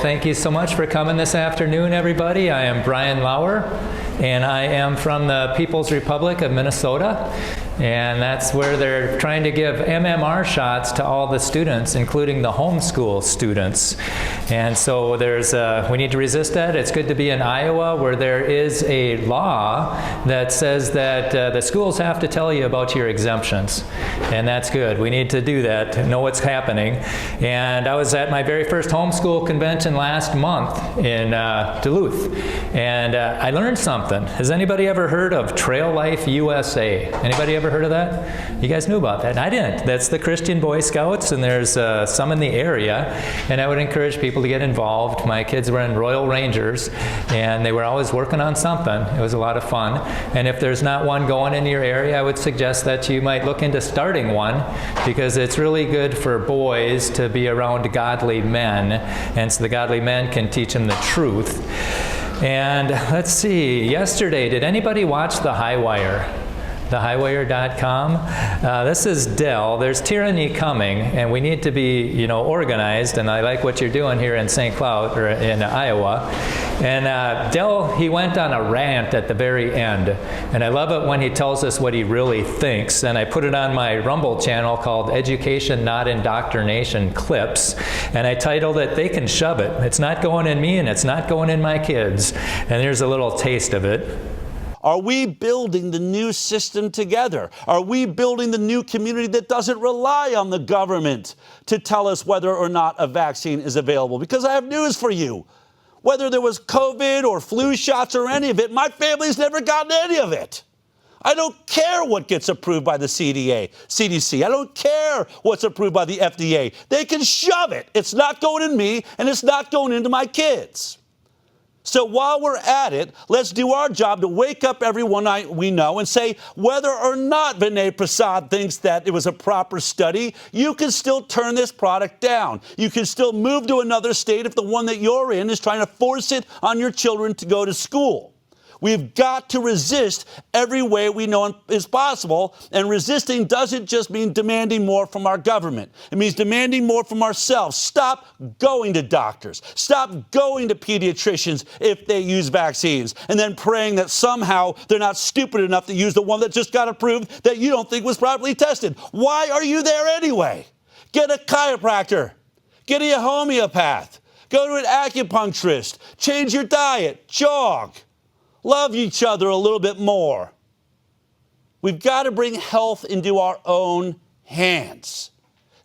Thank you so much for coming this afternoon, everybody. I am Brian Lauer, and I am from the People's Republic of Minnesota. And that's where they're trying to give MMR shots to all the students, including the homeschool students. And so we need to resist that. It's good to be in Iowa, where there is a law that says that the schools have to tell you about your exemptions. And that's good. We need to do that, to know what's happening. And I was at my very first homeschool convention last month in Duluth. And I learned something. Has anybody ever heard of Trail Life USA? Anybody ever heard of that? You guys knew about that. I didn't. That's the Christian Boy Scouts, and there's some in the area. And I would encourage people to get involved. My kids were in Royal Rangers, and they were always working on something. It was a lot of fun. And if there's not one going in your area, I would suggest that you might look into starting one, because it's really good for boys to be around godly men, and so the godly men can teach them the truth. And let's see, yesterday, did anybody watch The High Wire? TheHighWire.com. This is Dell. There's tyranny coming, and we need to be, organized. And I like what you're doing here in St. Cloud, or in Iowa. And Dell, he went on a rant at the very end, and I love it when he tells us what he really thinks. And I put it on my Rumble channel called Education Not Indoctrination Clips, and I titled it, "They Can Shove It. It's not going in me, and it's not going in my kids." And here's a little taste of it. Are we building the new system together? Are we building the new community that doesn't rely on the government to tell us whether or not a vaccine is available? Because I have news for you. Whether there was COVID or flu shots or any of it, my family's never gotten any of it. I don't care what gets approved by the CDC. I don't care what's approved by the FDA. They can shove it. It's not going in me, and it's not going into my kids. So while we're at it, let's do our job to wake up everyone we know and say, whether or not Vinay Prasad thinks that it was a proper study, you can still turn this product down. You can still move to another state if the one that you're in is trying to force it on your children to go to school. We've got to resist every way we know is possible, and resisting doesn't just mean demanding more from our government. It means demanding more from ourselves. Stop going to doctors. Stop going to pediatricians if they use vaccines, and then praying that somehow they're not stupid enough to use the one that just got approved that you don't think was properly tested. Why are you there anyway? Get a chiropractor. Get a homeopath. Go to an acupuncturist. Change your diet. Jog. Love each other a little bit more. We've got to bring health into our own hands.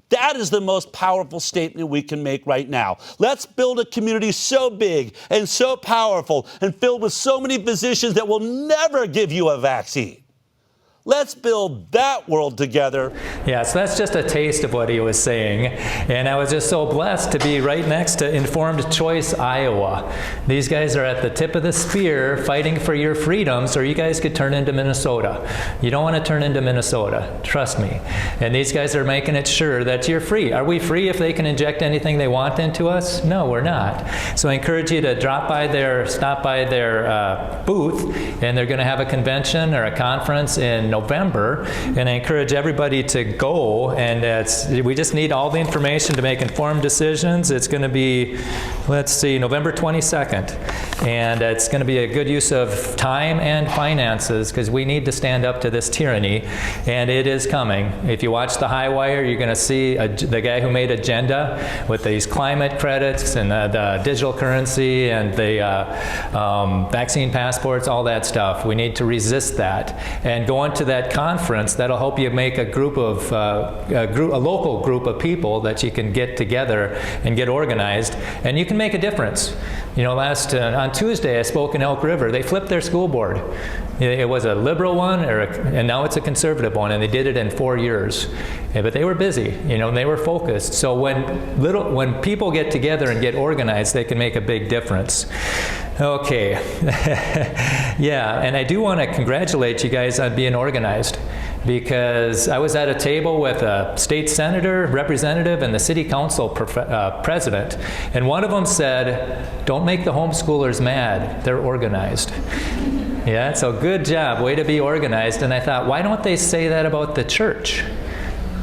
That is the most powerful statement we can make right now. Let's build a community so big and so powerful and filled with so many physicians that will never give you a vaccine. Let's build that world together. Yeah, so that's just a taste of what he was saying. And I was just so blessed to be right next to Informed Choice, Iowa. These guys are at the tip of the spear fighting for your freedoms, or you guys could turn into Minnesota. You don't want to turn into Minnesota, trust me. And these guys are making it sure that you're free. Are we free if they can inject anything they want into us? No, we're not. So I encourage you to stop by their booth, and they're going to have a convention or a conference in November, and I encourage everybody to go, and we just need all the information to make informed decisions. It's going to be, November 22nd, and it's going to be a good use of time and finances, because we need to stand up to this tyranny, and it is coming. If you watch The High Wire, you're going to see the guy who made Agenda with these climate credits and the digital currency and the vaccine passports, all that stuff. We need to resist that and go into that conference. That'll help you make a local group of people that you can get together and get organized, and you can make a difference. On Tuesday I spoke in Elk River. They flipped their school board. It was a liberal one, and now it's a conservative one, and they did it in 4 years. But they were busy, and they were focused. So when people get together and get organized, they can make a big difference. Okay. Yeah, and I do want to congratulate you guys on being organized, because I was at a table with a state senator, representative, and the city council president, and one of them said, "Don't make the homeschoolers mad, they're organized." Yeah, so good job, way to be organized. And I thought, why don't they say that about the church?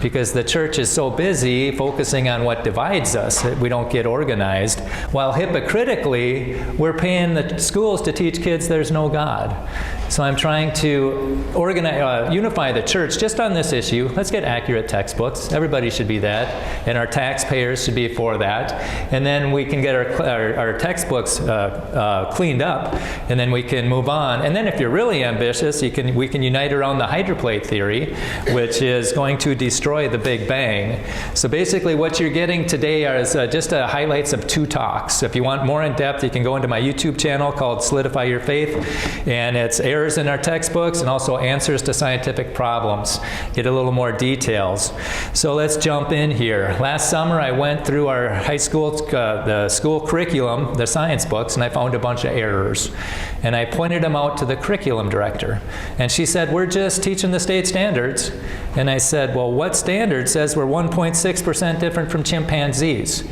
because the church is so busy focusing on what divides us that we don't get organized, while hypocritically, we're paying the schools to teach kids there's no God. So I'm trying to unify the church just on this issue. Let's get accurate textbooks. Everybody should be that, and our taxpayers should be for that. And then we can get our textbooks cleaned up, and then we can move on. And then if you're really ambitious, we can unite around the hydroplate theory, which is going to destroy the Big Bang. So basically what you're getting today is just highlights of 2 talks. If you want more in depth, you can go into my YouTube channel called Solidify Your Faith, and it's errors in our textbooks and also answers to scientific problems. Get a little more details. So let's jump in here. Last summer I went through our high school, the school curriculum, the science books, and I found a bunch of errors. And I pointed them out to the curriculum director. And she said, we're just teaching the state standards. And I said, well, what standard says we're 1.6% different from chimpanzees?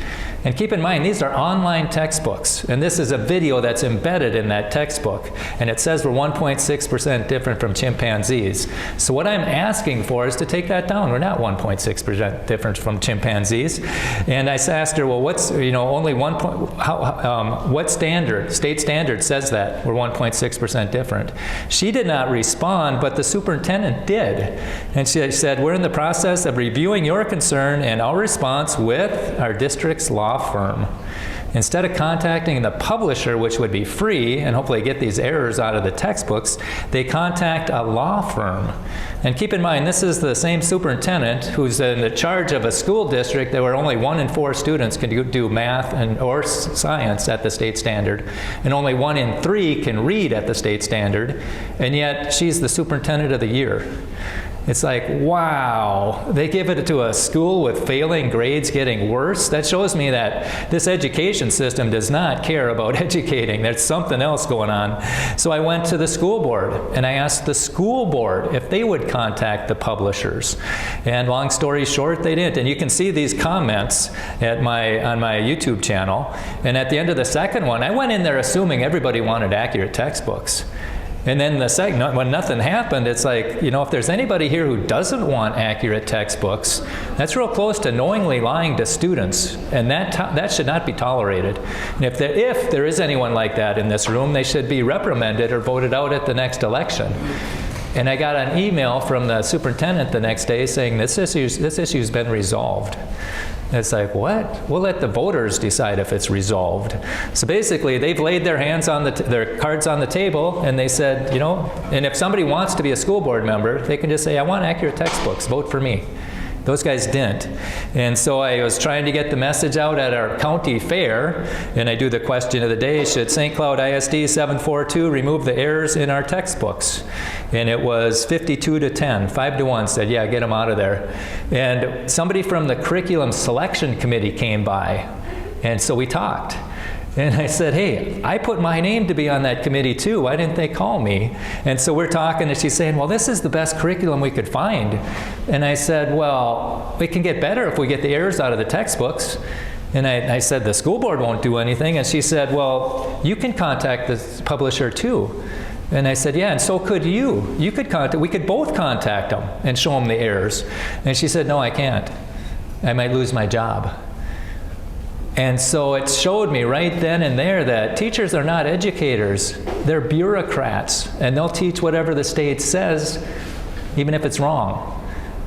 And keep in mind, these are online textbooks, and this is a video that's embedded in that textbook, and it says we're 1.6% different from chimpanzees. So what I'm asking for is to take that down. We're not 1.6% different from chimpanzees. And I asked her, well, what's, only what standard, state standard says that we're 1.6% different? She did not respond, but the superintendent did. And she said, we're in the process of reviewing your concern and our response with our district's law firm. Instead of contacting the publisher, which would be free and hopefully get these errors out of the textbooks, they contact a law firm. And keep in mind, this is the same superintendent who's in the charge of a school district where only 1 in 4 students can do math or science at the state standard, and only 1 in 3 can read at the state standard, and yet she's the superintendent of the year. It's like, wow, they give it to a school with failing grades getting worse. That shows me that this education system does not care about educating. There's something else going on. So I went to the school board and I asked the school board if they would contact the publishers. And long story short, they didn't. And you can see these comments on my YouTube channel. And at the end of the second one, I went in there assuming everybody wanted accurate textbooks. And then when nothing happened, it's like, if there's anybody here who doesn't want accurate textbooks, that's real close to knowingly lying to students, and that should not be tolerated. And if there is anyone like that in this room, they should be reprimanded or voted out at the next election. And I got an email from the superintendent the next day saying this issue's been resolved. It's like, what? We'll let the voters decide if it's resolved. So basically, they've laid their cards on the table, and they said, and if somebody wants to be a school board member, they can just say, I want accurate textbooks, vote for me. Those guys didn't. And so I was trying to get the message out at our county fair, and I do the question of the day, should St. Cloud ISD 742 remove the errors in our textbooks? And it was 52-10, 5-1 said, yeah, get them out of there. And somebody from the curriculum selection committee came by, and so we talked. And I said, hey, I put my name to be on that committee too. Why didn't they call me? And so we're talking, and she's saying, well, this is the best curriculum we could find. And I said, well, it can get better if we get the errors out of the textbooks. And I said, the school board won't do anything. And she said, well, you can contact the publisher too. And I said, yeah, and so could you. We could both contact them and show them the errors. And she said, no, I can't. I might lose my job. And so it showed me right then and there that teachers are not educators. They're bureaucrats, and they'll teach whatever the state says, even if it's wrong.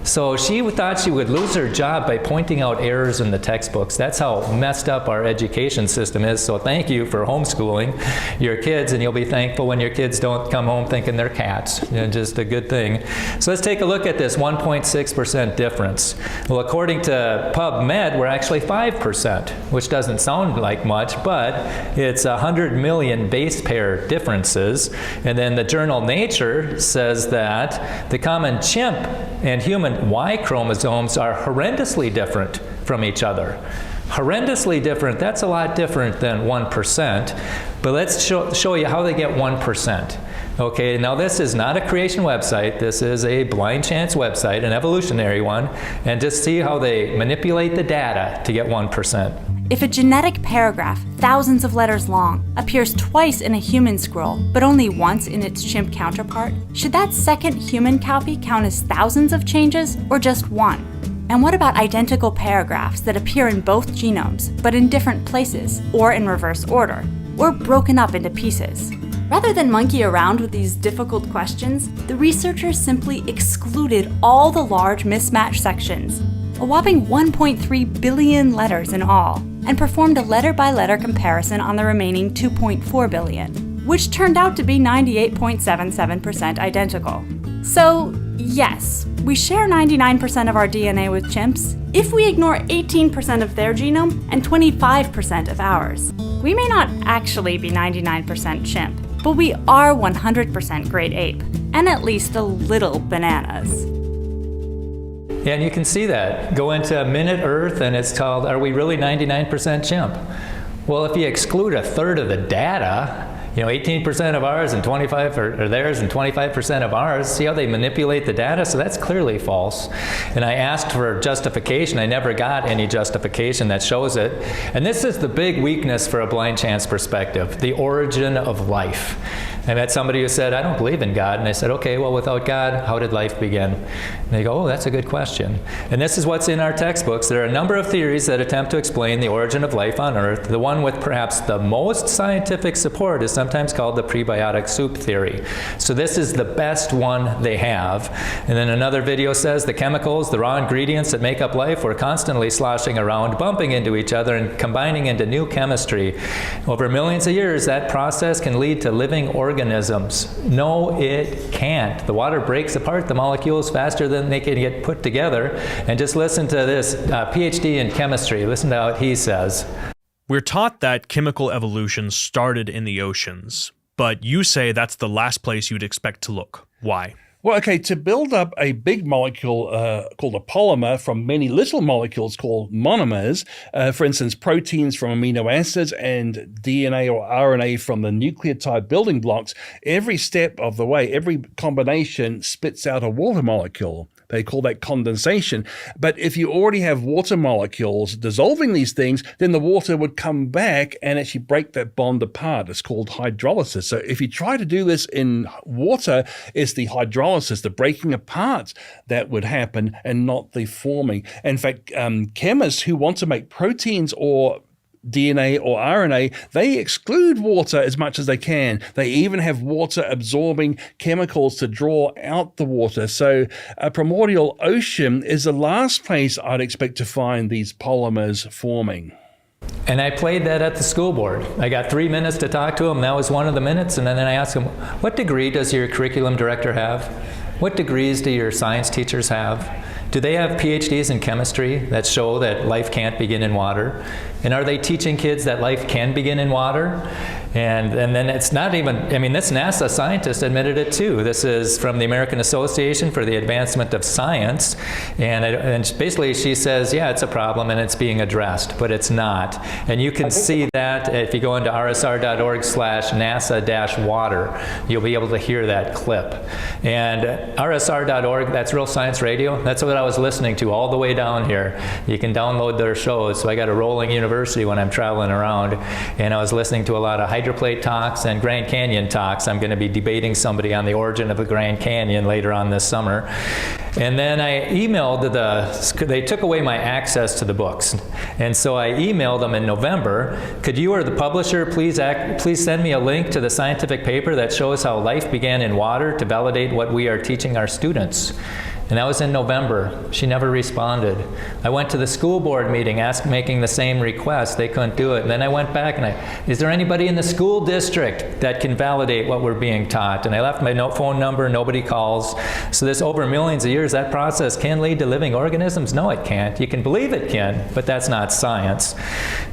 So she thought she would lose her job by pointing out errors in the textbooks. That's how messed up our education system is. So thank you for homeschooling your kids, and you'll be thankful when your kids don't come home thinking they're cats. Just a good thing. So let's take a look at this 1.6% difference. Well, according to PubMed, we're actually 5%, which doesn't sound like much, but it's 100 million base pair differences. And then the journal Nature says that the common chimp and human Y chromosomes are horrendously different from each other. Horrendously different, that's a lot different than 1%. But let's show you how they get 1%. Okay, now this is not a creation website. This is a blind chance website, an evolutionary one. And just see how they manipulate the data to get 1%. If a genetic paragraph, thousands of letters long, appears twice in a human scroll, but only once in its chimp counterpart, should that second human copy count as thousands of changes or just one? And what about identical paragraphs that appear in both genomes, but in different places, or in reverse order, or broken up into pieces? Rather than monkey around with these difficult questions, the researchers simply excluded all the large mismatched sections, a whopping 1.3 billion letters in all, and performed a letter-by-letter comparison on the remaining 2.4 billion, which turned out to be 98.77% identical. So, yes, we share 99% of our DNA with chimps if we ignore 18% of their genome and 25% of ours. We may not actually be 99% chimp, but we are 100% great ape, and at least a little bananas. Yeah, and you can see that. Go into Minute Earth and it's called, are we really 99% chimp? Well, if you exclude a third of the data, 18% of ours and 25 or theirs and 25% of ours. See how they manipulate the data? So that's clearly false. And I asked for justification. I never got any justification that shows it. And this is the big weakness for a blind chance perspective, the origin of life. I met somebody who said, I don't believe in God. And I said, okay, well, without God, how did life begin? And they go, oh, that's a good question. And this is what's in our textbooks. There are a number of theories that attempt to explain the origin of life on Earth. The one with perhaps the most scientific support is sometimes called the prebiotic soup theory. So this is the best one they have. And then another video says the chemicals, the raw ingredients that make up life were constantly sloshing around, bumping into each other, and combining into new chemistry. Over millions of years, that process can lead to living organisms. No, it can't. The water breaks apart the molecules faster than they can get put together. And just listen to this PhD in chemistry. Listen to what he says. We're taught that chemical evolution started in the oceans, but you say that's the last place you'd expect to look. Why? Well, okay, to build up a big molecule called a polymer from many little molecules called monomers, for instance, proteins from amino acids and DNA or RNA from the nucleotide building blocks, every step of the way, every combination spits out a water molecule. They call that condensation. But if you already have water molecules dissolving these things, then the water would come back and actually break that bond apart. It's called hydrolysis. So if you try to do this in water, it's the hydrolysis, the breaking apart that would happen and not the forming. In fact, chemists who want to make proteins or DNA or RNA, they exclude water as much as they can. They even have water absorbing chemicals to draw out the water. So a primordial ocean is the last place I'd expect to find these polymers forming. And I played that at the school board. I got 3 minutes to talk to him. That was one of the minutes. And then I asked him, what degree does your curriculum director have? What degrees do your science teachers have? Do they have PhDs in chemistry that show that life can't begin in water? And are they teaching kids that life can begin in water? And then it's not even, this NASA scientist admitted it too. This is from the American Association for the Advancement of Science. And basically she says, yeah, it's a problem and it's being addressed, but it's not. And you can see that if you go into rsr.org/NASA-water, you'll be able to hear that clip. And rsr.org, that's Real Science Radio. That's what I was listening to all the way down here. You can download their shows. So I got a rolling university when I'm traveling around, and I was listening to a lot of hydroplate talks and Grand Canyon talks. I'm going to be debating somebody on the origin of the Grand Canyon later on this summer. And then I emailed they took away my access to the books. And so I emailed them in November, could you or the publisher please send me a link to the scientific paper that shows how life began in water to validate what we are teaching our students? And that was in November. She never responded. I went to the school board meeting making the same request. They couldn't do it. And then I went back and is there anybody in the school district that can validate what we're being taught? And I left my phone number, nobody calls. So this over millions of years, that process can lead to living organisms? No, it can't. You can believe it can, but that's not science.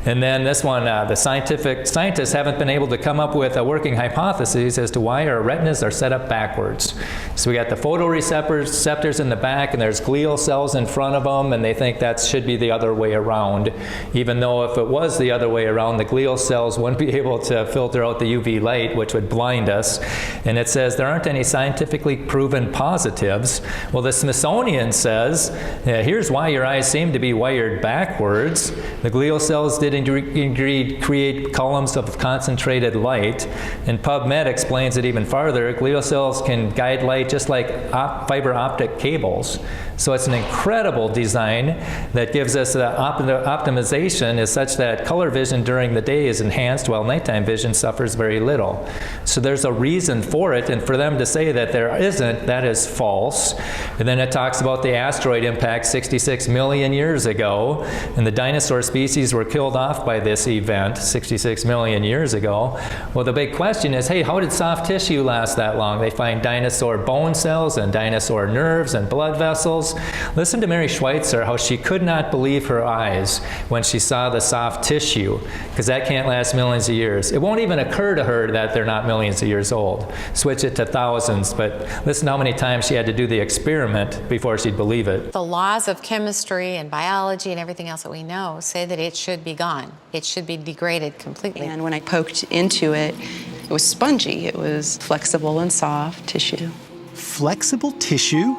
And then this one, the scientists haven't been able to come up with a working hypothesis as to why our retinas are set up backwards. So we got the photoreceptors in the back, and there's glial cells in front of them, and they think that should be the other way around. Even though if it was the other way around, the glial cells wouldn't be able to filter out the UV light, which would blind us. And it says there aren't any scientifically proven positives. Well, the Smithsonian says, here's why your eyes seem to be wired backwards. The glial cells did indeed create columns of concentrated light. And PubMed explains it even farther. Glial cells can guide light just like fiber optic cables cables. So it's an incredible design that gives us the optimization is such that color vision during the day is enhanced while nighttime vision suffers very little. So there's a reason for it, and for them to say that there isn't, that is false. And then it talks about the asteroid impact 66 million years ago, and the dinosaur species were killed off by this event 66 million years ago. Well, the big question is, hey, how did soft tissue last that long? They find dinosaur bone cells and dinosaur nerves and blood vessels. Listen to Mary Schweitzer, how she could not believe her eyes when she saw the soft tissue, because that can't last millions of years. It won't even occur to her that they're not millions of years old. Switch it to thousands, but listen to how many times she had to do the experiment before she'd believe it. The laws of chemistry and biology and everything else that we know say that it should be gone. It should be degraded completely. And when I poked into it, it was spongy. It was flexible and soft tissue. Flexible tissue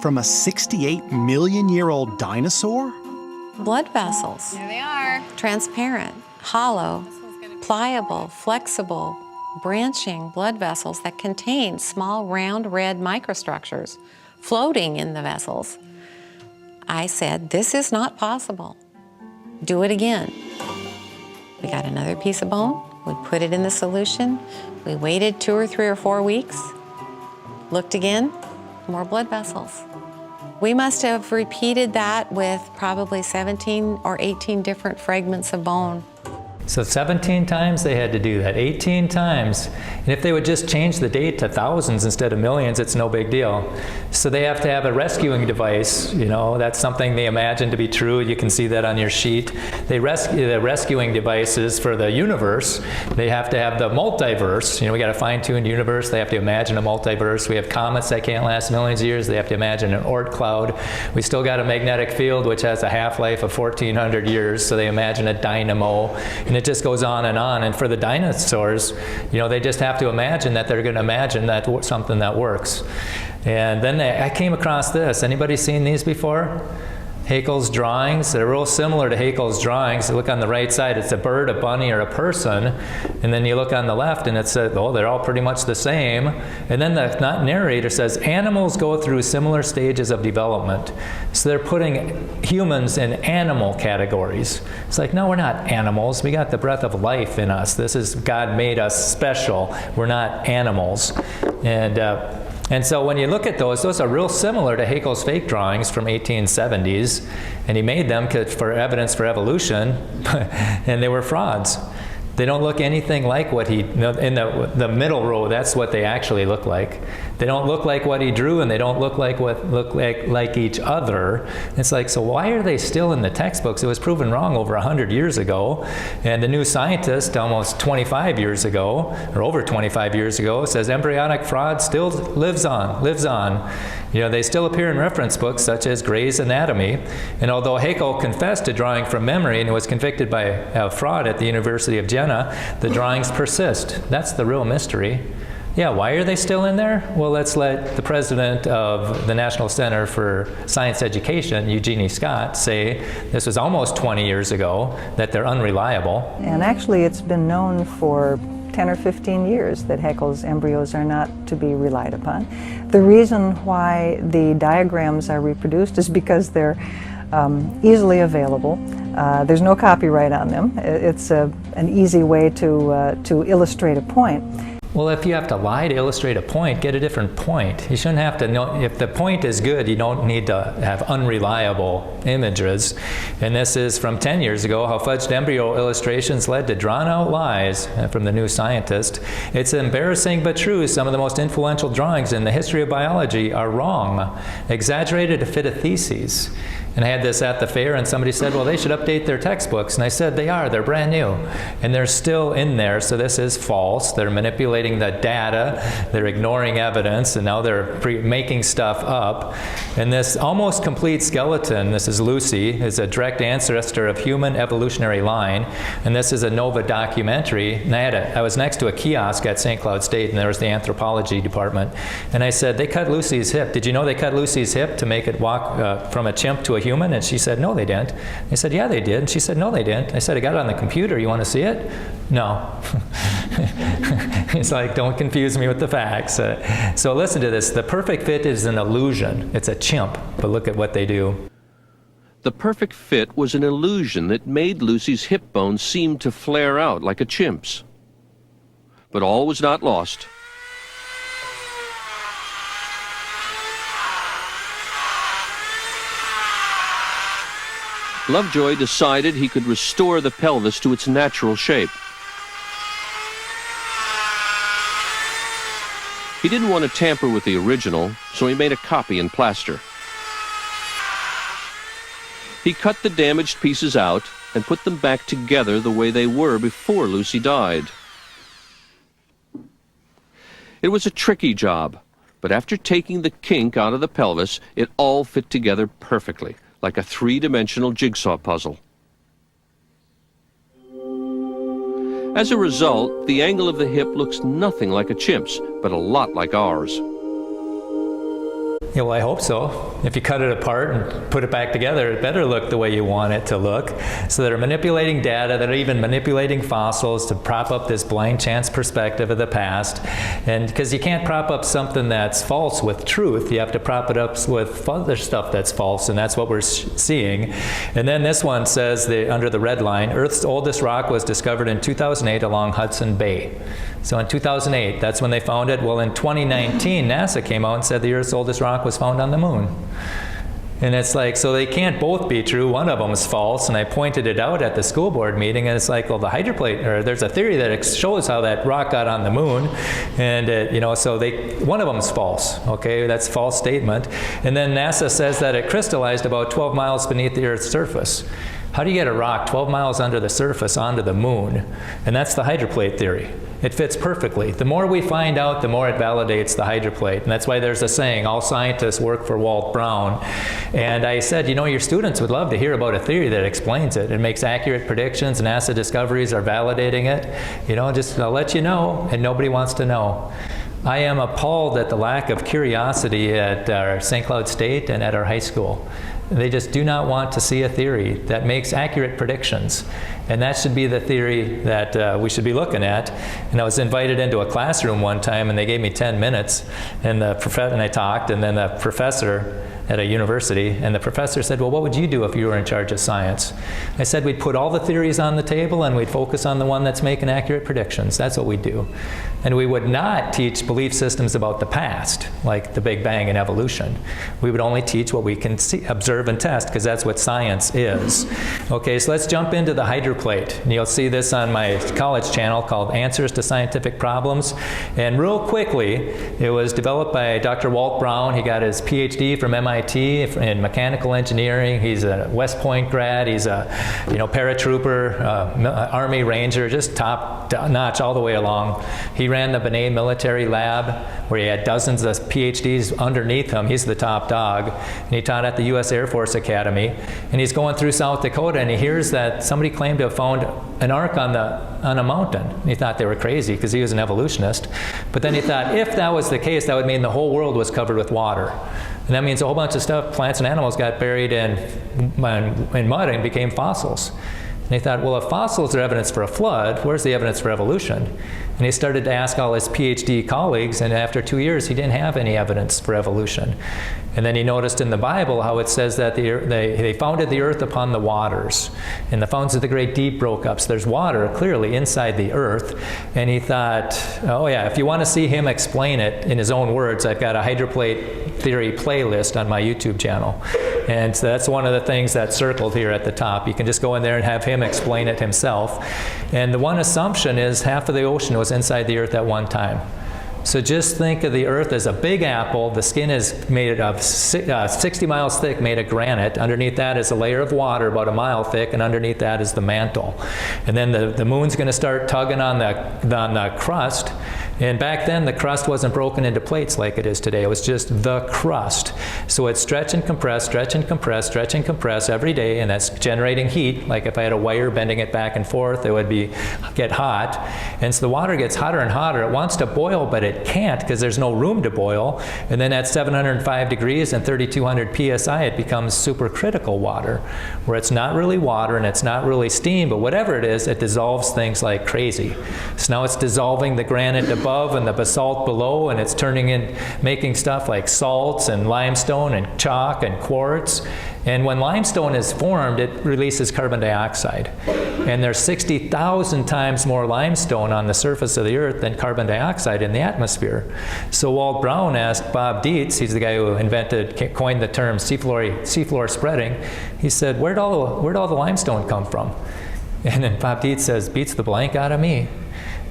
from a 68-million-year-old dinosaur? Blood vessels. There they are. Transparent, hollow, pliable, flexible, branching blood vessels that contain small, round, red microstructures floating in the vessels. I said, this is not possible. Do it again. We got another piece of bone. We put it in the solution. We waited 2 or 3 or 4 weeks. Looked again, more blood vessels. We must have repeated that with probably 17 or 18 different fragments of bone. So 17 times they had to do that, 18 times. And if they would just change the date to thousands instead of millions, it's no big deal. So they have to have a rescuing device, you know, that's something they imagine to be true. You can see that on your sheet. They rescue the rescuing devices for the universe. They have to have the multiverse. You know, we got a fine-tuned universe. They have to imagine a multiverse. We have comets that can't last millions of years. They have to imagine an Oort cloud. We still got a magnetic field which has a half-life of 1,400 years, so they imagine a dynamo. And it just goes on. And for the dinosaurs, you know, they just have to imagine that they're going to imagine that something that works. And then I came across this. Anybody seen these before? Haeckel's drawings. They're real similar to Haeckel's drawings. You look on the right side, it's a bird, a bunny, or a person. And then you look on the left and it says, oh, they're all pretty much the same. And then the narrator says, animals go through similar stages of development. So they're putting humans in animal categories. It's like, no, we're not animals. We got the breath of life in us. This is, God made us special. We're not animals. And so when you look at those are real similar to Haeckel's fake drawings from 1870s, and he made them for evidence for evolution, and they were frauds. They don't look anything like what he, in the middle row, that's what they actually look like. They don't look like what he drew, and they don't look like each other. It's like, so why are they still in the textbooks? It was proven wrong over 100 years ago, and the New Scientist almost 25 years ago, or over 25 years ago, says embryonic fraud still lives on. You know, they still appear in reference books such as Gray's Anatomy, and although Haeckel confessed to drawing from memory and was convicted by fraud at the University of Jena, the drawings persist. That's the real mystery. Yeah, why are they still in there? Well, let's let the president of the National Center for Science Education, Eugenie Scott, say this was almost 20 years ago, that they're unreliable. And actually it's been known for 10 or 15 years that Haeckel's embryos are not to be relied upon. The reason why the diagrams are reproduced is because they're easily available. There's no copyright on them. It's an easy way to illustrate a point. Well, if you have to lie to illustrate a point, get a different point. You shouldn't have to know, if the point is good, you don't need to have unreliable images. And this is from 10 years ago, how fudged embryo illustrations led to drawn-out lies from the New Scientist. It's embarrassing but true. Some of the most influential drawings in the history of biology are wrong, exaggerated to fit a thesis. And I had this at the fair, and somebody said, well, they should update their textbooks. And I said, they're brand new. And they're still in there, so this is false. They're manipulating the data, they're ignoring evidence, and now they're making stuff up. And this almost complete skeleton, this is Lucy, is a direct ancestor of human evolutionary line. And this is a NOVA documentary. And I was next to a kiosk at St. Cloud State, and there was the anthropology department. And I said, they cut Lucy's hip. Did you know they cut Lucy's hip to make it walk from a chimp to a human? And she said, no, they didn't. I said, yeah, they did. And she said, no, they didn't. I said, I got it on the computer. You want to see it? No. It's like, don't confuse me with the facts. So listen to this. The perfect fit is an illusion. It's a chimp, but look at what they do. The perfect fit was an illusion that made Lucy's hip bone seem to flare out like a chimp's. But all was not lost. Lovejoy decided he could restore the pelvis to its natural shape. He didn't want to tamper with the original, so he made a copy in plaster. He cut the damaged pieces out and put them back together the way they were before Lucy died. It was a tricky job, but after taking the kink out of the pelvis, it all fit together perfectly, like a three-dimensional jigsaw puzzle. As a result, the angle of the hip looks nothing like a chimp's, but a lot like ours. Yeah, well, I hope so. If you cut it apart and put it back together, it better look the way you want it to look. So they're manipulating data, they're even manipulating fossils to prop up this blind chance perspective of the past. And because you can't prop up something that's false with truth, you have to prop it up with other stuff that's false, and that's what we're seeing. And then this one says, under the red line, Earth's oldest rock was discovered in 2008 along Hudson Bay. So in 2008, that's when they found it. Well, in 2019, NASA came out and said the Earth's oldest rock was found on the moon. And it's like, so they can't both be true. One of them is false, and I pointed it out at the school board meeting, and it's like, well, the hydroplate, or there's a theory that shows how that rock got on the moon, and so one of them is false, okay? That's a false statement. And then NASA says that it crystallized about 12 miles beneath the Earth's surface. How do you get a rock 12 miles under the surface onto the moon? And that's the hydroplate theory. It fits perfectly. The more we find out, the more it validates the hydroplate. And that's why there's a saying, all scientists work for Walt Brown. And I said, your students would love to hear about a theory that explains it. It makes accurate predictions, NASA discoveries are validating it. Just I'll let you know, and nobody wants to know. I am appalled at the lack of curiosity at our St. Cloud State and at our high school. They just do not want to see a theory that makes accurate predictions. And that should be the theory that we should be looking at. And I was invited into a classroom one time, and they gave me 10 minutes, and I talked, and then the professor at a university, and the professor said, well, what would you do if you were in charge of science? I said, we'd put all the theories on the table, and we'd focus on the one that's making accurate predictions. That's what we do. And we would not teach belief systems about the past, like the Big Bang and evolution. We would only teach what we can see, observe, and test, because that's what science is. Okay, so let's jump into the hydroplate. And you'll see this on my college channel called Answers to Scientific Problems. And real quickly, it was developed by Dr. Walt Brown. He got his PhD from MIT in mechanical engineering. He's a West Point grad. He's a paratrooper, Army Ranger, just top notch all the way along. He ran the Benet Military Lab, where he had dozens of PhDs underneath him. He's the top dog. And he taught at the U.S. Air Force Academy. And he's going through South Dakota, and he hears that somebody claimed to have found an ark on a mountain. He thought they were crazy because he was an evolutionist. But then he thought, if that was the case, that would mean the whole world was covered with water. And that means a whole bunch of stuff, plants and animals, got buried in mud and became fossils. And he thought, well, if fossils are evidence for a flood, where's the evidence for evolution? And he started to ask all his PhD colleagues, and after 2 years, he didn't have any evidence for evolution. And then he noticed in the Bible how it says that they founded the earth upon the waters. And the fountains of the great deep broke up. So there's water clearly inside the earth. And he thought, oh yeah, if you want to see him explain it in his own words, I've got a hydroplate theory playlist on my YouTube channel. And so that's one of the things that's circled here at the top. You can just go in there and have him explain it himself. And the one assumption is half of the ocean was inside the earth at one time. So just think of the earth as a big apple. The skin is made of 60 miles thick, made of granite. Underneath that is a layer of water about a mile thick, and underneath that is the mantle. And then the moon's going to start tugging on the crust. And back then, the crust wasn't broken into plates like it is today. It was just the crust. So it's stretch and compress, stretch and compress, stretch and compress every day, and that's generating heat. Like if I had a wire bending it back and forth, it would get hot. And so the water gets hotter and hotter. It wants to boil, but it can't because there's no room to boil. And then at 705 degrees and 3200 psi, it becomes supercritical water, where it's not really water and it's not really steam, but whatever it is, it dissolves things like crazy. So now it's dissolving the granite above and the basalt below, and it's turning in, making stuff like salts and limestone and chalk and quartz. And when limestone is formed, it releases carbon dioxide. And there's 60,000 times more limestone on the surface of the Earth than carbon dioxide in the atmosphere. So Walt Brown asked Bob Dietz, he's the guy who coined the term seafloor spreading, he said, where'd all the limestone come from? And then Bob Dietz says, beats the blank out of me.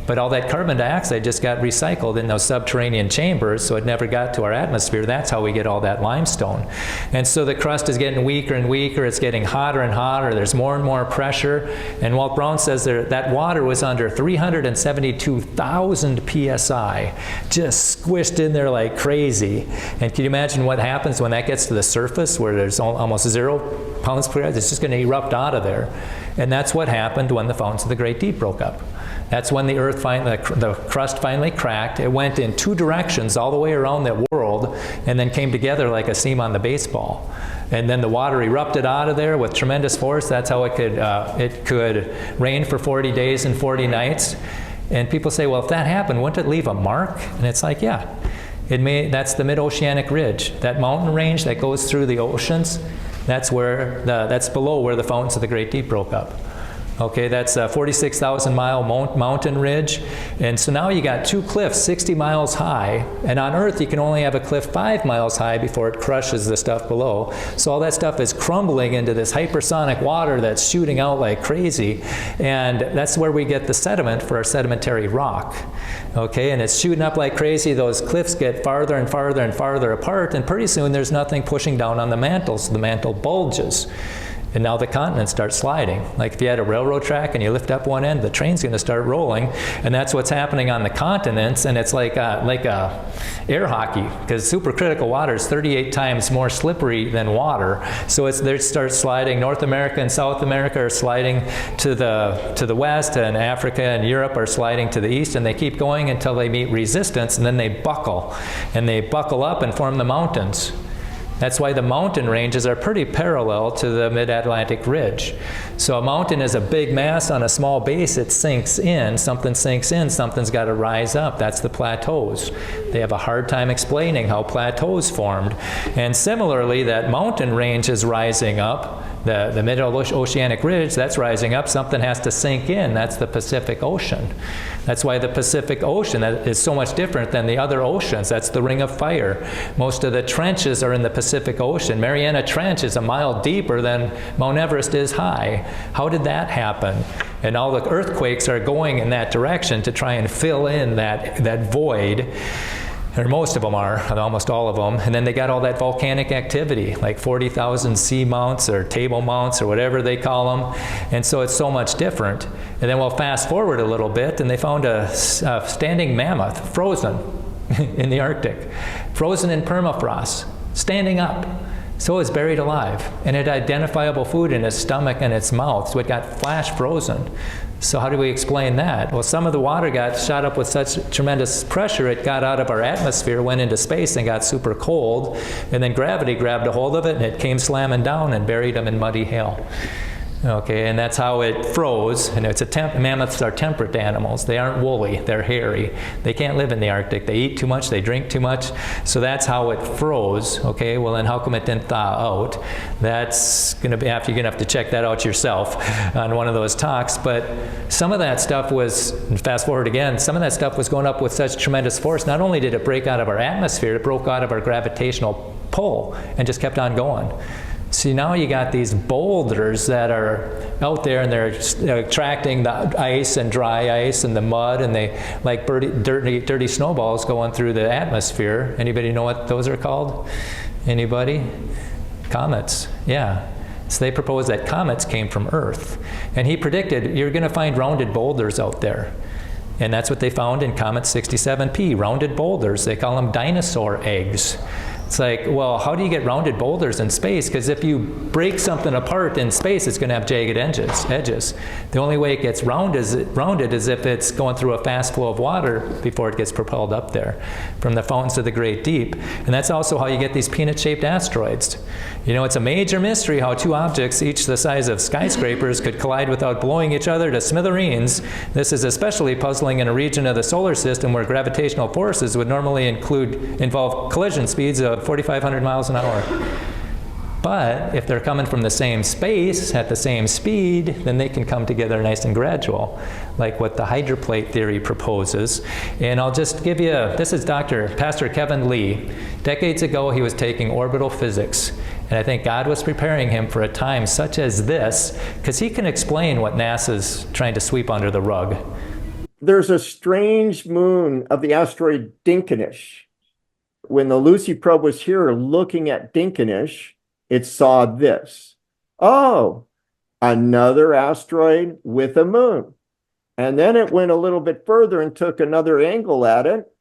But all that carbon dioxide just got recycled in those subterranean chambers, so it never got to our atmosphere. That's how we get all that limestone. And so the crust is getting weaker and weaker. It's getting hotter and hotter. There's more and more pressure. And Walt Brown says that water was under 372,000 psi, just squished in there like crazy. And can you imagine what happens when that gets to the surface, where there's almost 0 pounds per ounce? It's just going to erupt out of there. And that's what happened when the fountains of the Great Deep broke up. That's when the Earth the crust finally cracked. It went in 2 directions all the way around the world, and then came together like a seam on the baseball. And then the water erupted out of there with tremendous force. That's how it could rain for 40 days and 40 nights. And people say, well, if that happened, wouldn't it leave a mark? And it's like, yeah. That's the mid-oceanic ridge. That mountain range that goes through the oceans, that's below where the fountains of the Great Deep broke up. Okay, that's a 46,000 mile mountain ridge. And so now you got 2 cliffs 60 miles high. And on Earth, you can only have a cliff 5 miles high before it crushes the stuff below. So all that stuff is crumbling into this hypersonic water that's shooting out like crazy. And that's where we get the sediment for our sedimentary rock. Okay, and it's shooting up like crazy. Those cliffs get farther and farther and farther apart. And pretty soon there's nothing pushing down on the mantle, so the mantle bulges. And now the continents start sliding. Like if you had a railroad track and you lift up one end, the train's going to start rolling. And that's what's happening on the continents. And it's like air hockey, because supercritical water is 38 times more slippery than water. So they start sliding. North America and South America are sliding to the west, and Africa and Europe are sliding to the east. And they keep going until they meet resistance, and then they buckle. And they buckle up and form the mountains. That's why the mountain ranges are pretty parallel to the mid-Atlantic ridge. So a mountain is a big mass on a small base. It sinks in. Something sinks in. Something's got to rise up. That's the plateaus. They have a hard time explaining how plateaus formed. And similarly, that mountain range is rising up. The mid-oceanic ridge, that's rising up. Something has to sink in. That's the Pacific Ocean. That's why the Pacific Ocean is so much different than the other oceans. That's the Ring of Fire. Most of the trenches are in the Pacific Ocean. Mariana Trench is a mile deeper than Mount Everest is high. How did that happen? And all the earthquakes are going in that direction to try and fill in that void. Or most of them are, almost all of them. And then they got all that volcanic activity, like 40,000 sea mounts or table mounts or whatever they call them. And so it's so much different. And then we'll fast forward a little bit, and they found a standing mammoth, frozen in the Arctic, frozen in permafrost, standing up. So it was buried alive, and it had identifiable food in its stomach and its mouth, so it got flash frozen. So how do we explain that? Well, some of the water got shot up with such tremendous pressure, it got out of our atmosphere, went into space, and got super cold, and then gravity grabbed a hold of it, and it came slamming down and buried them in muddy hail. Okay, and that's how it froze. And mammoths are temperate animals. They aren't woolly, they're hairy. They can't live in the Arctic. They eat too much, they drink too much. So that's how it froze. Okay, well then how come it didn't thaw out? That's you're gonna have to check that out yourself on one of those talks. But some of that stuff was, and fast forward again, some of that stuff was going up with such tremendous force. Not only did it break out of our atmosphere, it broke out of our gravitational pull and just kept on going. See, now you got these boulders that are out there, and they're attracting the ice and dry ice and the mud, and they like dirty snowballs going through the atmosphere. Anybody know what those are called? Anybody? Comets. Yeah. So they proposed that comets came from Earth. And he predicted you're going to find rounded boulders out there. And that's what they found in Comet 67P, rounded boulders. They call them dinosaur eggs. It's like, well, how do you get rounded boulders in space? Because if you break something apart in space, it's going to have jagged edges. The only way it gets rounded is if it's going through a fast flow of water before it gets propelled up there from the fountains of the great deep. And that's also how you get these peanut-shaped asteroids. You know, it's a major mystery how two objects, each the size of skyscrapers, could collide without blowing each other to smithereens. This is especially puzzling in a region of the solar system where gravitational forces would normally involve collision speeds of 4,500 miles an hour. But if they're coming from the same space at the same speed, then they can come together nice and gradual, like what the hydroplate theory proposes. And I'll just give you, this is Pastor Kevin Lee. Decades ago, he was taking orbital physics. And I think God was preparing him for a time such as this, because he can explain what NASA's trying to sweep under the rug. There's a strange moon of the asteroid Dinkinish. When the Lucy probe was here looking at Dinkinish, it saw this. Oh, another asteroid with a moon. And then it went a little bit further and took another angle at it.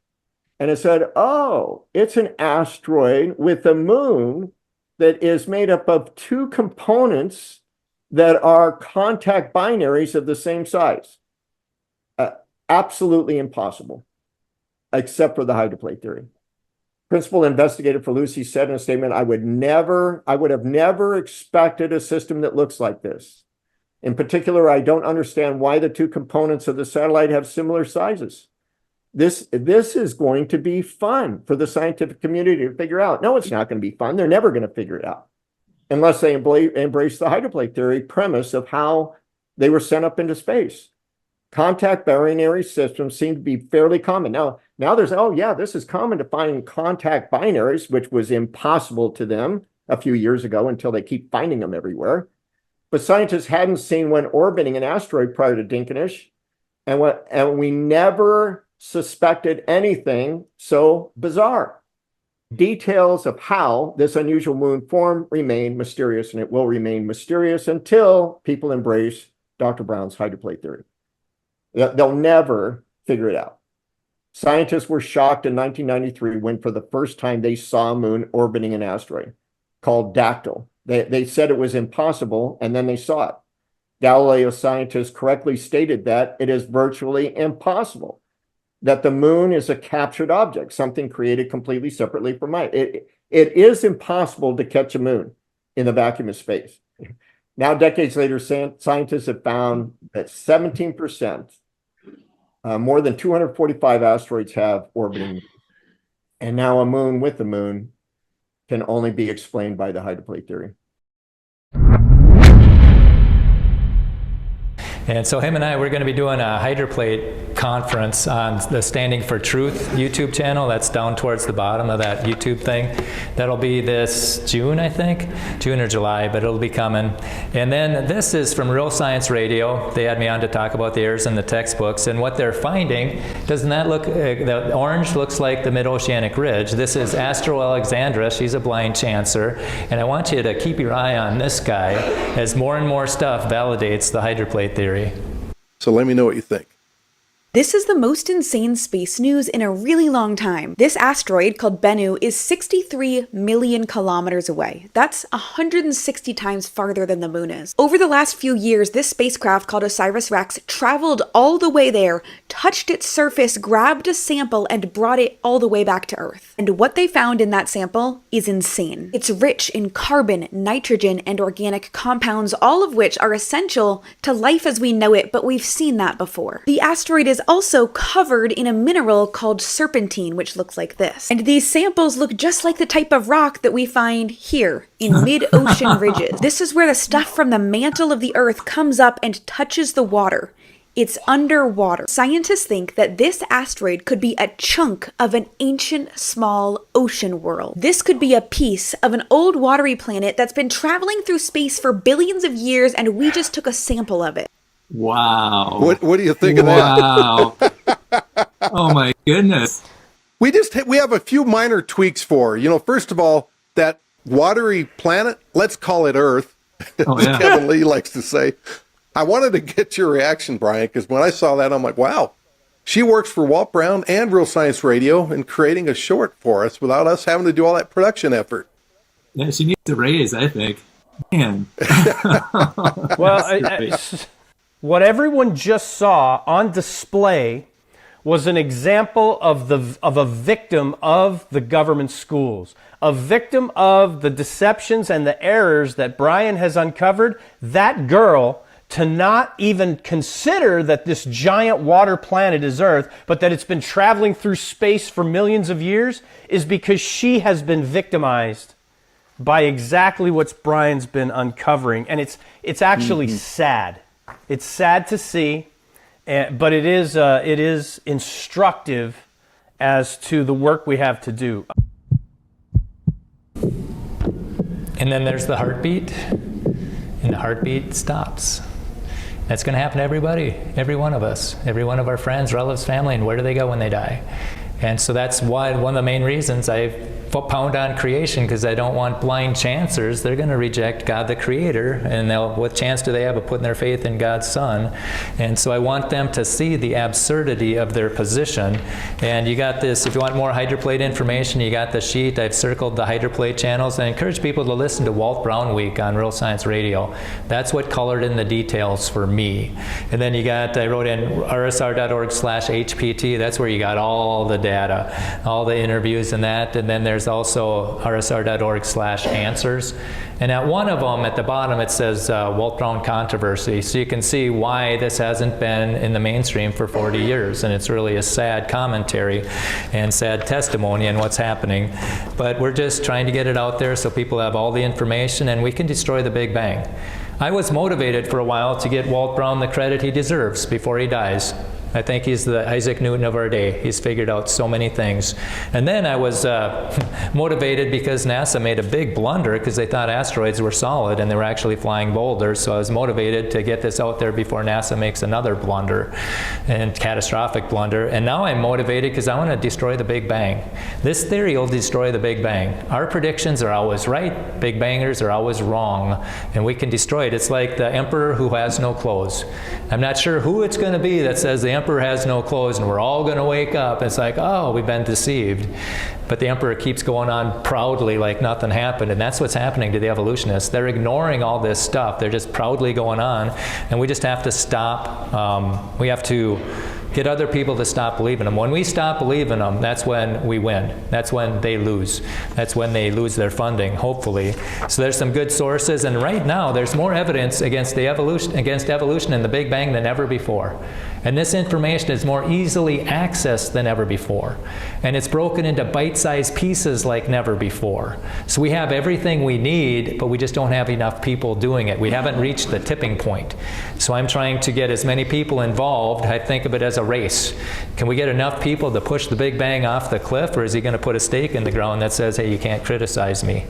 And it said, oh, it's an asteroid with a moon that is made up of two components that are contact binaries of the same size. Absolutely impossible, except for the hydroplate theory. Principal investigator for Lucy said in a statement, I would have never expected a system that looks like this. In particular, I don't understand why the two components of the satellite have similar sizes. This is going to be fun for the scientific community to figure out. No, it's not going to be fun. They're never going to figure it out unless they embrace the hydroplate theory premise of how they were sent up into space. Contact binary systems seem to be fairly common. Now there's, oh yeah, this is common to find contact binaries, which was impossible to them a few years ago until they keep finding them everywhere. But scientists hadn't seen one orbiting an asteroid prior to Dinkinish, and we never suspected anything so bizarre. Details of how this unusual moon formed remain mysterious, and it will remain mysterious until people embrace Dr. Brown's hydroplate theory. They'll never figure it out. Scientists were shocked in 1993 when for the first time they saw a moon orbiting an asteroid called Dactyl. They said it was impossible, and then they saw it. Galileo scientists correctly stated that it is virtually impossible, that the moon is a captured object, something created completely separately from light. It is impossible to catch a moon in the vacuum of space. Now, decades later, scientists have found that 17%, more than 245 asteroids have orbiting. And now a moon with the moon can only be explained by the hydroplate theory. And so him and I, we're going to be doing a hydroplate conference on the Standing for Truth YouTube channel. That's down towards the bottom of that YouTube thing. That'll be this June, I think. June or July, but it'll be coming. And then this is from Real Science Radio. They had me on to talk about the errors in the textbooks. And what they're finding, doesn't that look, the orange looks like the Mid-Oceanic Ridge. This is Astro Alexandra. She's a blind chancer. And I want you to keep your eye on this guy as more and more stuff validates the hydroplate theory. So let me know what you think. This is the most insane space news in a really long time. This asteroid, called Bennu, is 63 million kilometers away. That's 160 times farther than the moon is. Over the last few years, this spacecraft called OSIRIS-REx traveled all the way there, touched its surface, grabbed a sample, and brought it all the way back to Earth. And what they found in that sample is insane. It's rich in carbon, nitrogen, and organic compounds, all of which are essential to life as we know it, but we've seen that before. The asteroid is also covered in a mineral called serpentine, which looks like this. And these samples look just like the type of rock that we find here in mid-ocean ridges. This is where the stuff from the mantle of the Earth comes up and touches the water. It's underwater. Scientists think that this asteroid could be a chunk of an ancient small ocean world. This could be a piece of an old watery planet that's been traveling through space for billions of years, and we just took a sample of it. Wow. What do you think of that? Wow. Oh my goodness. We have a few minor tweaks for, first of all, that watery planet, let's call it Earth, Oh, as yeah. Kevin Lee likes to say. I wanted to get your reaction, Brian, because when I saw that, I'm like, wow, She works for Walt Brown and Real Science Radio in creating a short for us without us having to do all that production effort. Yeah, she needs a raise, I think. Man. Well, what everyone just saw on display was an example of a victim of the government schools, a victim of the deceptions and the errors that Brian has uncovered. That girl, to not even consider that this giant water planet is Earth, but that it's been traveling through space for millions of years, is because she has been victimized by exactly what Brian's been uncovering. And it's actually sad. It's sad to see, but it is instructive as to the work we have to do. And then there's the heartbeat, and the heartbeat stops. That's going to happen to everybody, every one of us, every one of our friends, relatives, family, and where do they go when they die? And so that's why one of the main reasons I pound on creation, because I don't want blind chancers. They're going to reject God the Creator, and what chance do they have of putting their faith in God's Son? And so I want them to see the absurdity of their position. And you got this, if you want more hydroplate information, you got the sheet. I've circled the hydroplate channels. I encourage people to listen to Walt Brown Week on Real Science Radio. That's what colored in the details for me. And then I wrote in rsr.org/HPT. That's where you got all the data, all the interviews and that. And then there's also rsr.org/answers. And at one of them, at the bottom, it says Walt Brown controversy. So you can see why this hasn't been in the mainstream for 40 years. And it's really a sad commentary and sad testimony on what's happening. But we're just trying to get it out there so people have all the information and we can destroy the Big Bang. I was motivated for a while to get Walt Brown the credit he deserves before he dies. I think he's the Isaac Newton of our day. He's figured out so many things. And then I was motivated because NASA made a big blunder because they thought asteroids were solid and they were actually flying boulders. So I was motivated to get this out there before NASA makes another blunder, and catastrophic blunder. And now I'm motivated because I want to destroy the Big Bang. This theory will destroy the Big Bang. Our predictions are always right. Big Bangers are always wrong. And we can destroy it. It's like the emperor who has no clothes. I'm not sure who it's going to be that says the emperor has no clothes and we're all going to wake up. It's like, oh, we've been deceived. But the emperor keeps going on proudly like nothing happened. And that's what's happening to the evolutionists. They're ignoring all this stuff. They're just proudly going on. And we just have to stop. We have to get other people to stop believing them. When we stop believing them, that's when we win. That's when they lose. That's when they lose their funding, hopefully. So there's some good sources, and right now there's more evidence against evolution and the Big Bang than ever before. And this information is more easily accessed than ever before. And it's broken into bite-sized pieces like never before. So we have everything we need, but we just don't have enough people doing it. We haven't reached the tipping point. So I'm trying to get as many people involved. I think of it as a race. Can we get enough people to push the Big Bang off the cliff, or is he going to put a stake in the ground that says, hey, you can't criticize me?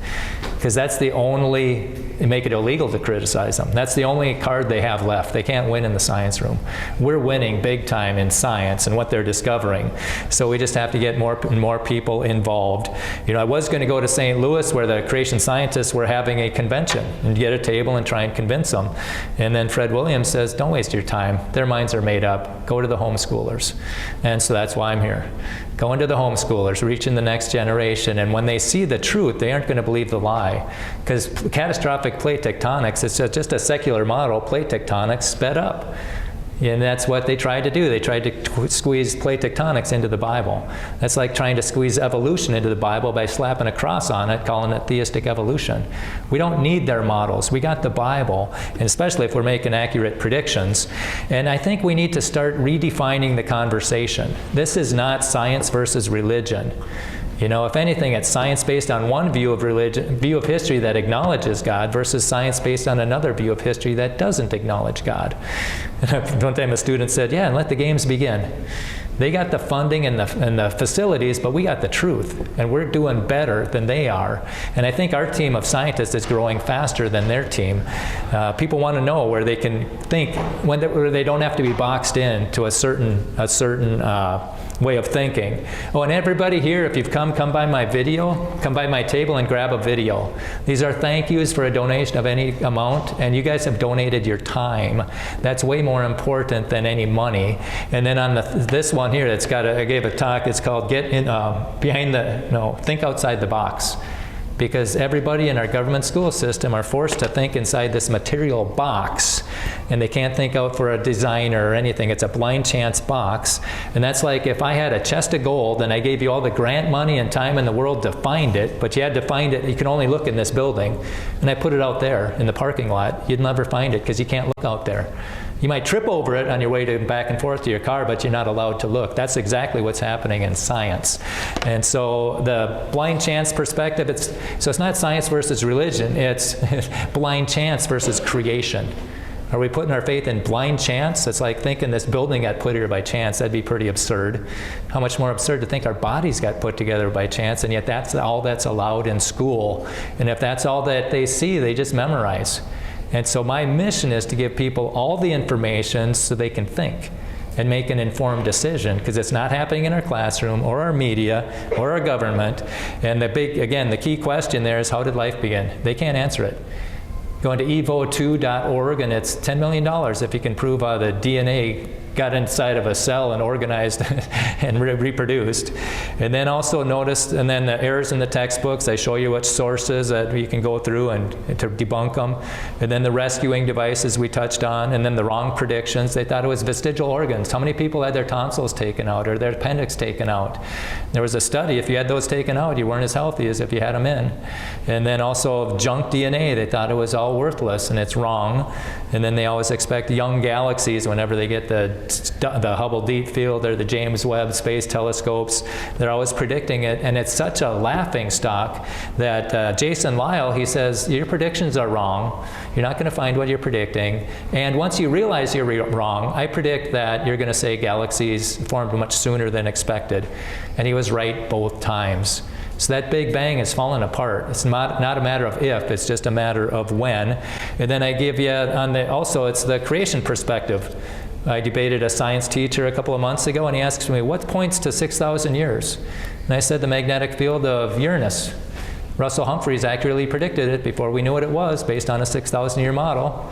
Because that's the only, make it illegal to criticize them. That's the only card they have left. They can't win in the science room. We're winning big time in science and what they're discovering. So we just have to get more and more people involved. You know, I was going to go to St. Louis where the creation scientists were having a convention and get a table and try and convince them. And then Fred Williams says, don't waste your time. Their minds are made up. Go to the homeschoolers. And so that's why I'm here. Going to the homeschoolers, reaching the next generation. And when they see the truth, they aren't going to believe the lie. Because catastrophic plate tectonics, it's just a secular model, plate tectonics sped up. And that's what they tried to do. They tried to squeeze plate tectonics into the Bible. That's like trying to squeeze evolution into the Bible by slapping a cross on it, calling it theistic evolution. We don't need their models. We got the Bible, and especially if we're making accurate predictions. And I think we need to start redefining the conversation. This is not science versus religion. You know, if anything, it's science based on one view of history that acknowledges God versus science based on another view of history that doesn't acknowledge God. One time a student said, yeah, and let the games begin. They got the funding and the facilities, but we got the truth, and we're doing better than they are. And I think our team of scientists is growing faster than their team. People want to know where they can think, where they don't have to be boxed in to a certain way of thinking. Oh, and everybody here, if you've come by my table and grab a video. These are thank yous for a donation of any amount, and you guys have donated your time. That's way more important than any money. And then on this one here, I gave a talk, it's called Think Outside the Box. Because everybody in our government school system are forced to think inside this material box, and they can't think out for a designer or anything. It's a blind chance box. And that's like if I had a chest of gold and I gave you all the grant money and time in the world to find it, but you had to find it, you can only look in this building, and I put it out there in the parking lot, you'd never find it because you can't look out there. You might trip over it on your way back and forth to your car, but you're not allowed to look. That's exactly what's happening in science. And so the blind chance perspective, it's not science versus religion, it's blind chance versus creation. Are we putting our faith in blind chance? It's like thinking this building got put here by chance. That'd be pretty absurd. How much more absurd to think our bodies got put together by chance, and yet that's all that's allowed in school. And if that's all that they see, they just memorize. And so my mission is to give people all the information so they can think and make an informed decision, because it's not happening in our classroom or our media or our government. And the key question there is, how did life begin? They can't answer it. Go into evo2.org, and it's $10 million if you can prove how the DNA got inside of a cell and organized and reproduced. And then also notice, and then the errors in the textbooks, I show you which sources that you can go through and to debunk them. And then the rescuing devices we touched on, and then the wrong predictions. They thought it was vestigial organs. How many people had their tonsils taken out or their appendix taken out? There was a study, if you had those taken out, you weren't as healthy as if you had them in. And then also junk DNA, they thought it was all worthless, and it's wrong. And then they always expect young galaxies whenever they get the Hubble Deep Field or the James Webb Space Telescopes. They're always predicting it, and it's such a laughing stock that Jason Lyle, he says, your predictions are wrong. You're not going to find what you're predicting. And once you realize you're wrong, I predict that you're going to say galaxies formed much sooner than expected. And he was right both times. So that Big Bang is falling apart. It's not a matter of if, it's just a matter of when. And then I give you, also it's the creation perspective. I debated a science teacher a couple of months ago, and he asked me, what points to 6,000 years? And I said the magnetic field of Uranus. Russell Humphreys accurately predicted it before we knew what it was, based on a 6,000-year model.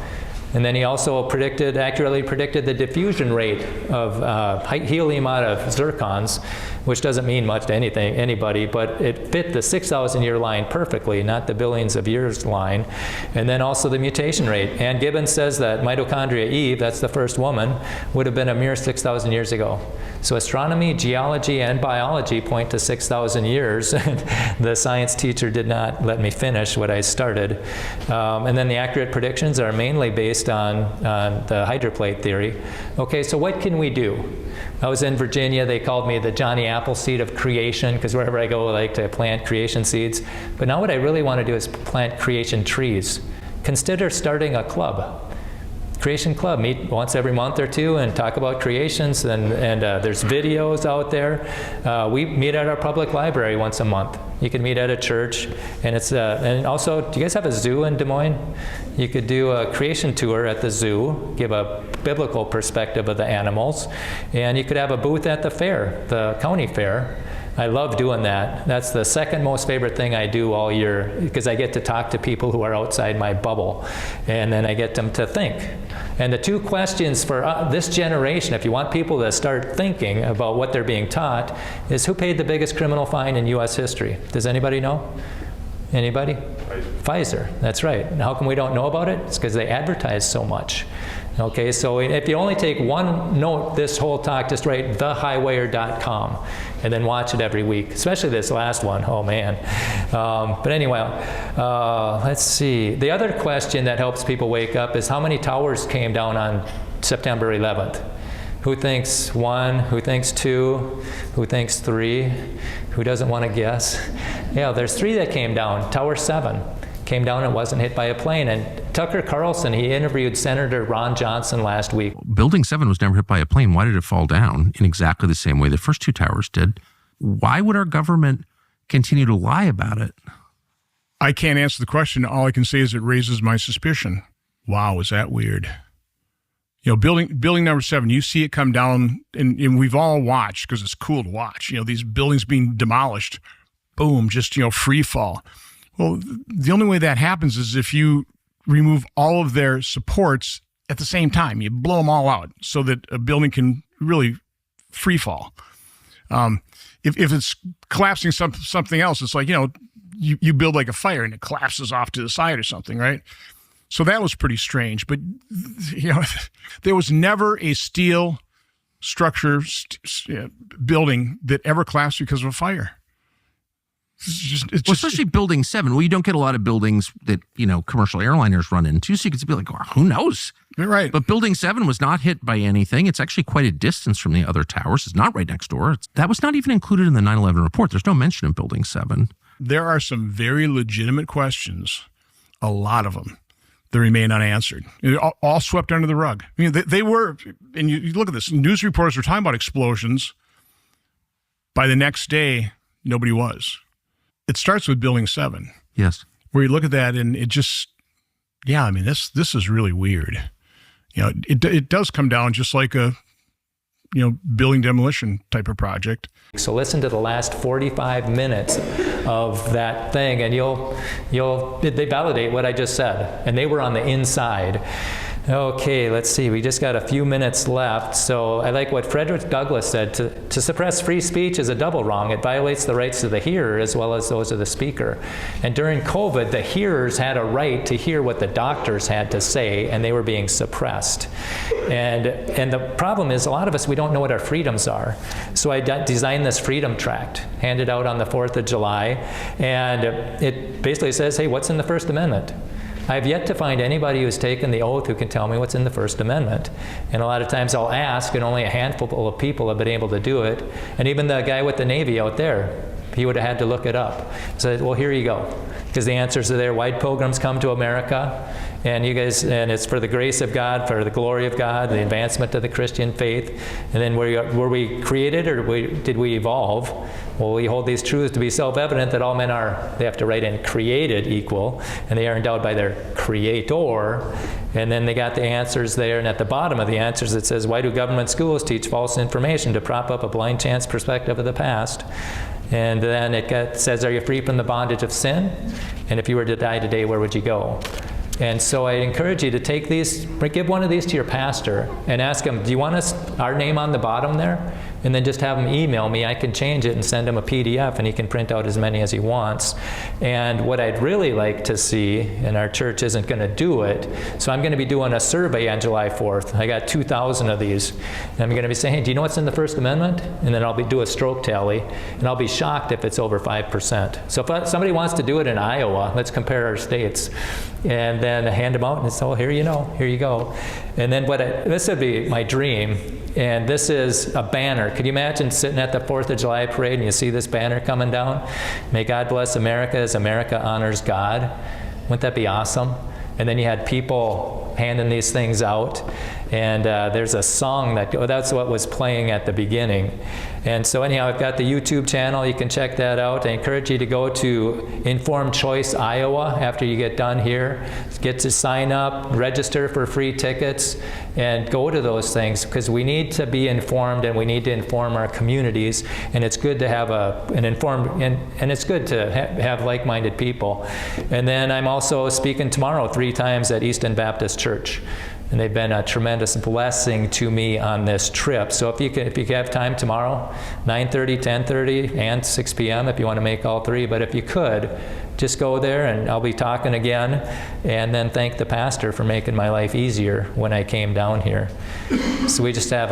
And then he also accurately predicted the diffusion rate of helium out of zircons, which doesn't mean much to anybody, but it fit the 6,000-year line perfectly, not the billions of years line. And then also the mutation rate. And Gibbons says that mitochondria Eve, that's the first woman, would have been a mere 6,000 years ago. So astronomy, geology, and biology point to 6,000 years. The science teacher did not let me finish what I started. And then the accurate predictions are mainly based on the hydroplate theory. Okay, so what can we do? I was in Virginia. They called me the Johnny Appleseed of creation, because wherever I go, I like to plant creation seeds. But now what I really want to do is plant creation trees. Consider starting a club. Creation Club. Meet once every month or two and talk about creations, and there's videos out there. We meet at our public library once a month. You can meet at a church, and it's and also, do you guys have a zoo in Des Moines? You could do a creation tour at the zoo, give a biblical perspective of the animals, and you could have a booth at the fair, the county fair. I love doing that. That's the second most favorite thing I do all year, because I get to talk to people who are outside my bubble, and then I get them to think. And the two questions for this generation, if you want people to start thinking about what they're being taught, is who paid the biggest criminal fine in U.S. history? Does anybody know? Anybody? Pfizer. That's right. And how come we don't know about it? It's because they advertise so much. Okay, so if you only take one note this whole talk, just write thehighwayer.com and then watch it every week, especially this last one. Oh, man. But anyway, let's see. The other question that helps people wake up is how many towers came down on September 11th? Who thinks 1? Who thinks 2? Who thinks 3? Who doesn't want to guess? Yeah, there's 3 that came down. Tower 7 came down and wasn't hit by a plane. And Tucker Carlson, he interviewed Senator Ron Johnson last week. Building 7 was never hit by a plane. Why did it fall down in exactly the same way the first 2 towers did? Why would our government continue to lie about it? I can't answer the question. All I can say is it raises my suspicion. Wow, is that weird? You know, building number 7, you see it come down, and we've all watched because it's cool to watch. You know, these buildings being demolished, boom, just, you know, free fall. Well, the only way that happens is if you remove all of their supports at the same time. You blow them all out so that a building can really free fall. If it's collapsing something else, it's like, you know, you build like a fire and it collapses off to the side or something, right? So that was pretty strange. But, you know, there was never a steel structure building that ever collapsed because of a fire. Especially building 7. Well, you don't get a lot of buildings that, you know, commercial airliners run into. So you could be like, well, who knows? You're right. But building 7 was not hit by anything. It's actually quite a distance from the other towers. It's not right next door. That was not even included in the 9/11 report. There's no mention of building 7. There are some very legitimate questions, a lot of them, that remain unanswered. All swept under the rug. I mean, they were, and you look at this, news reporters were talking about explosions. By the next day, nobody was. It starts with building 7. Yes. Where you look at that and it just, yeah, I mean, this is really weird. You know, it does come down just like a, you know, building demolition type of project. So listen to the last 45 minutes of that thing and they validate what I just said. And they were on the inside. Okay, let's see. We just got a few minutes left. So I like what Frederick Douglass said. To suppress free speech is a double wrong. It violates the rights of the hearer as well as those of the speaker. And during COVID, the hearers had a right to hear what the doctors had to say, and they were being suppressed. And the problem is, a lot of us, we don't know what our freedoms are. So I designed this freedom tract, handed out on the 4th of July, and it basically says, hey, what's in the First Amendment? I have yet to find anybody who's taken the oath who can tell me what's in the First Amendment. And a lot of times I'll ask, and only a handful of people have been able to do it. And even the guy with the Navy out there, he would have had to look it up. So, well, here you go. Because the answers are there. White pilgrims come to America, and you guys, and it's for the grace of God, for the glory of God, the advancement of the Christian faith. And then were we created, or did we evolve? Well, we hold these truths to be self-evident that all men are, they have to write in, created equal, and they are endowed by their creator. And then they got the answers there, and at the bottom of the answers it says, why do government schools teach false information to prop up a blind chance perspective of the past? And then it says, are you free from the bondage of sin? And if you were to die today, where would you go? And so I encourage you to take these, give one of these to your pastor and ask him, do you want our name on the bottom there? And then just have him email me. I can change it and send him a PDF, and he can print out as many as he wants. And what I'd really like to see, and our church isn't going to do it, so I'm going to be doing a survey on July 4th. I got 2,000 of these. And I'm going to be saying, hey, do you know what's in the First Amendment? And then I'll do a stroke tally, and I'll be shocked if it's over 5%. So if somebody wants to do it in Iowa, let's compare our states, and then hand them out and say, oh, here you go. And then this would be my dream. And this is a banner. Could you imagine sitting at the 4th of July parade and you see this banner coming down? May God bless America as America honors God. Wouldn't that be awesome? And then you had people handing these things out. And there's a song that's what was playing at the beginning. And so anyhow, I've got the YouTube channel. You can check that out. I encourage you to go to Informed Choice Iowa after you get done here. Get to sign up, register for free tickets, and go to those things, because we need to be informed and we need to inform our communities. And it's good to have an informed, and it's good to have like-minded people. And then I'm also speaking tomorrow 3 times at Easton Baptist Church. And they've been a tremendous blessing to me on this trip. So if you have time tomorrow, 9:30, 10:30, and 6 p.m. if you want to make all 3. But if you could, just go there, and I'll be talking again. And then thank the pastor for making my life easier when I came down here. So we just have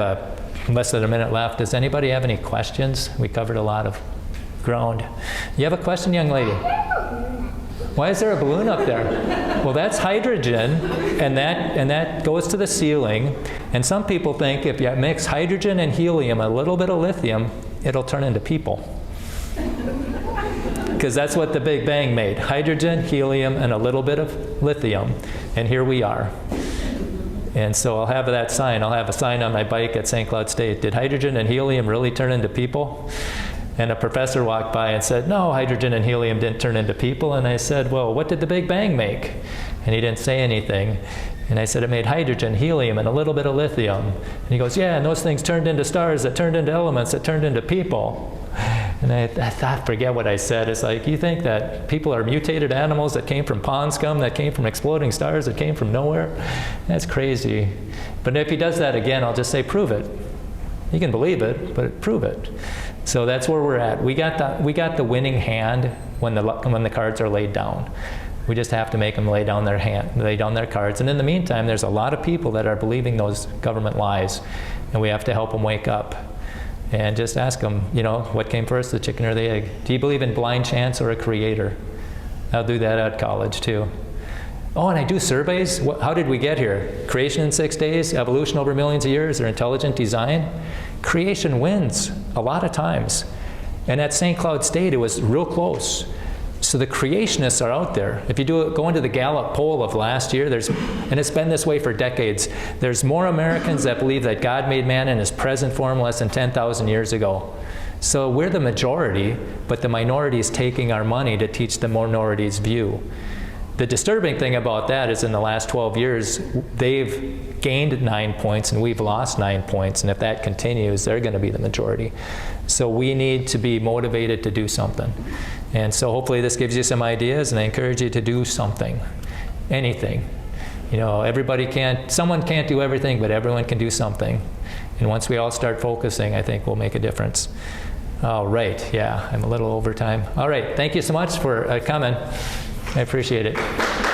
less than a minute left. Does anybody have any questions? We covered a lot of ground. You have a question, young lady? Why is there a balloon up there? Well, that's hydrogen, and that goes to the ceiling. And some people think if you mix hydrogen and helium, a little bit of lithium, it'll turn into people. because that's what the Big Bang made. Hydrogen, helium, and a little bit of lithium. And here we are. And so I'll have that sign. I'll have a sign on my bike at St. Cloud State. Did hydrogen and helium really turn into people? And a professor walked by and said, no, hydrogen and helium didn't turn into people. And I said, well, what did the Big Bang make? And he didn't say anything. And I said, it made hydrogen, helium, and a little bit of lithium. And he goes, yeah, and those things turned into stars that turned into elements that turned into people. And I thought, forget what I said. It's like, you think that people are mutated animals that came from pond scum, that came from exploding stars, that came from nowhere? That's crazy. But if he does that again, I'll just say, prove it. You can believe it, but prove it. So that's where we're at. We got the winning hand when the cards are laid down. We just have to make them lay down their cards. And in the meantime, there's a lot of people that are believing those government lies, and we have to help them wake up. And just ask them, you know, what came first, the chicken or the egg? Do you believe in blind chance or a creator? I'll do that at college too. Oh, and I do surveys. How did we get here? Creation in 6 days, evolution over millions of years, or intelligent design? Creation wins a lot of times. And at St. Cloud State, it was real close. So the creationists are out there. If you go into the Gallup poll of last year, and it's been this way for decades, there's more Americans that believe that God made man in his present form less than 10,000 years ago. So we're the majority, but the minority is taking our money to teach the minority's view. The disturbing thing about that is in the last 12 years, they've gained 9 points and we've lost 9 points. And if that continues, they're going to be the majority. So we need to be motivated to do something. And so hopefully this gives you some ideas, and I encourage you to do something, anything. You know, someone can't do everything, but everyone can do something. And once we all start focusing, I think we'll make a difference. All right, yeah, I'm a little over time. All right, thank you so much for coming. I appreciate it.